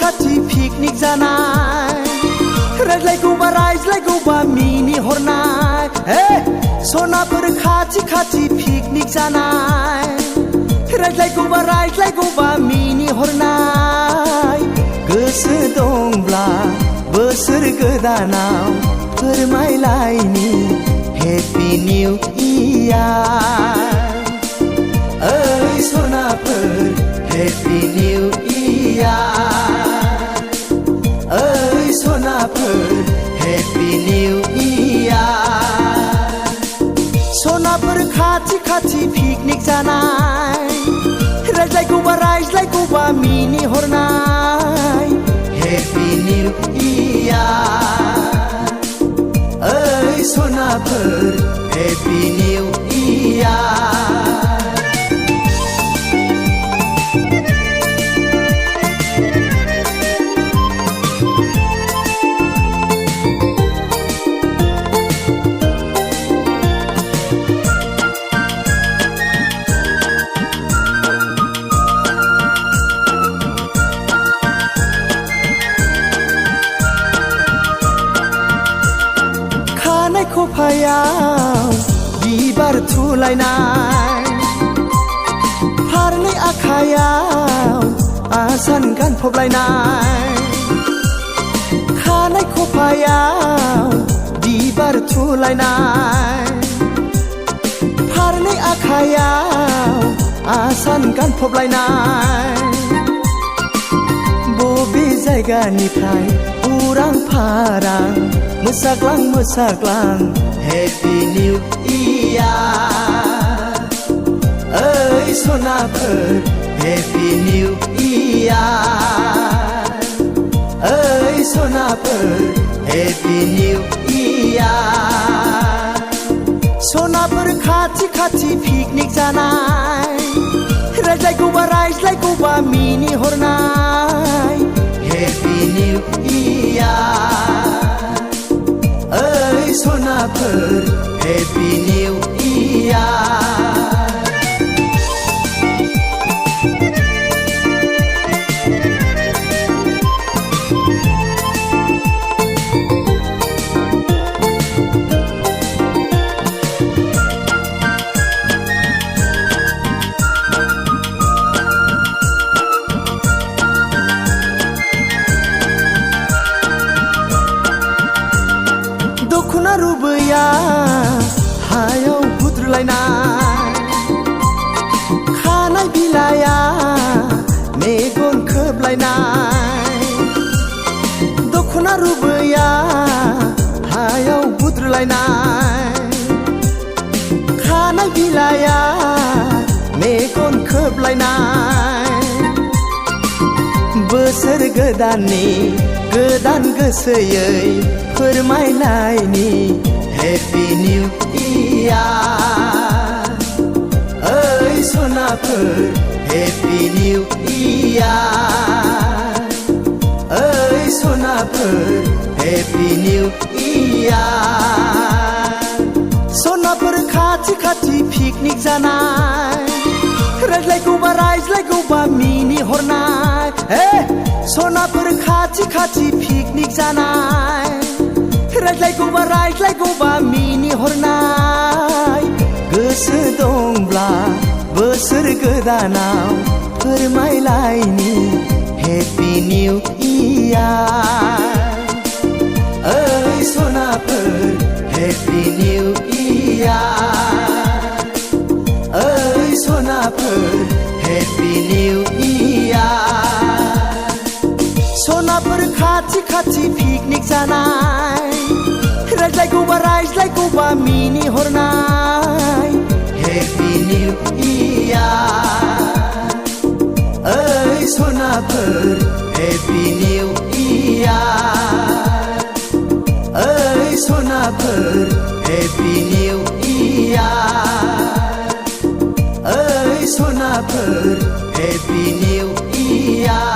खाथि पिकनिक जानाय रायज्लायगौबा मिनिहरनाय सनाफोर खाथि पिकनिक जानाय रायज्लायगौबा मिनिहरनाय गोसो दंब्ला बोसोर गोदानाव फोरमायलायनि हेपि निउ इयार ओइ सनाफोर हेपि निउ इयार ओइ सनाफोर हेपि निउ इयार सनाफोर खाथि पिकनिक जानाय रायज्लायगौबा मिनिहरनाय हेपि निउ इयार ओइ सनाफोर हेपि निउ इयार खफायाव बिबार थुलायनाय फारनै आखायाव आसान गानफबलायनाय खानाय खफायाव बिबार थुलायनाय फारनै आखायाव आसान गानफबलायनाय बबे जायगानिफ्राय उरां फारां मोसाग्लां हेपि निउ इयार ओइ सनाफोर हेपि निउ इयार ओइ सनाफोर हेपि निउ इयार सनाफोर खाथि पिकनिक जानाय रायज्लायगौबा मिनिहरनाय हेपि निउ इयार ओइ सनाफोर हेपि निउ इयार दखना रुबैया हायाव हुद्रुलायनाय खानाय बिलाया मेगन खोबलायनाय दखना रुबैया हायाव हुद्रुलायनाय खानाय बिलाया मेगन खोबलायनाय बोसोर गोदाननि गोदान गोसोयै फोरमायलायनि हेपि निउ इयार ओइ सनाफोर हेपि निउ इयार ओइ सनाफोर हेपि निउ इयार सनाफोर खाथि पिकनिक जानाय रायज्लायगौबा मिनिहरनाय सनाफोर खाथि पिकनिक जानाय रायज्लायगौबा मिनिहरनाय गोसो दंब्ला बोसोर गोदानाव फोरमायलायनि हेपि निउ इयार ओइ सनाफोर हेपि निउ इयार ओइ सनाफोर हेपि निउ इयार सनाफोर खाथि पिकनिक जानाय रायज्लायगौबा मिनिहरनाय हेपि निउ इयार ओइ सनाफोर हेपि निउ इयार ओइ सनाफोर हेपि निउ इयार ओइ सनाफोर हेपि निउ इयार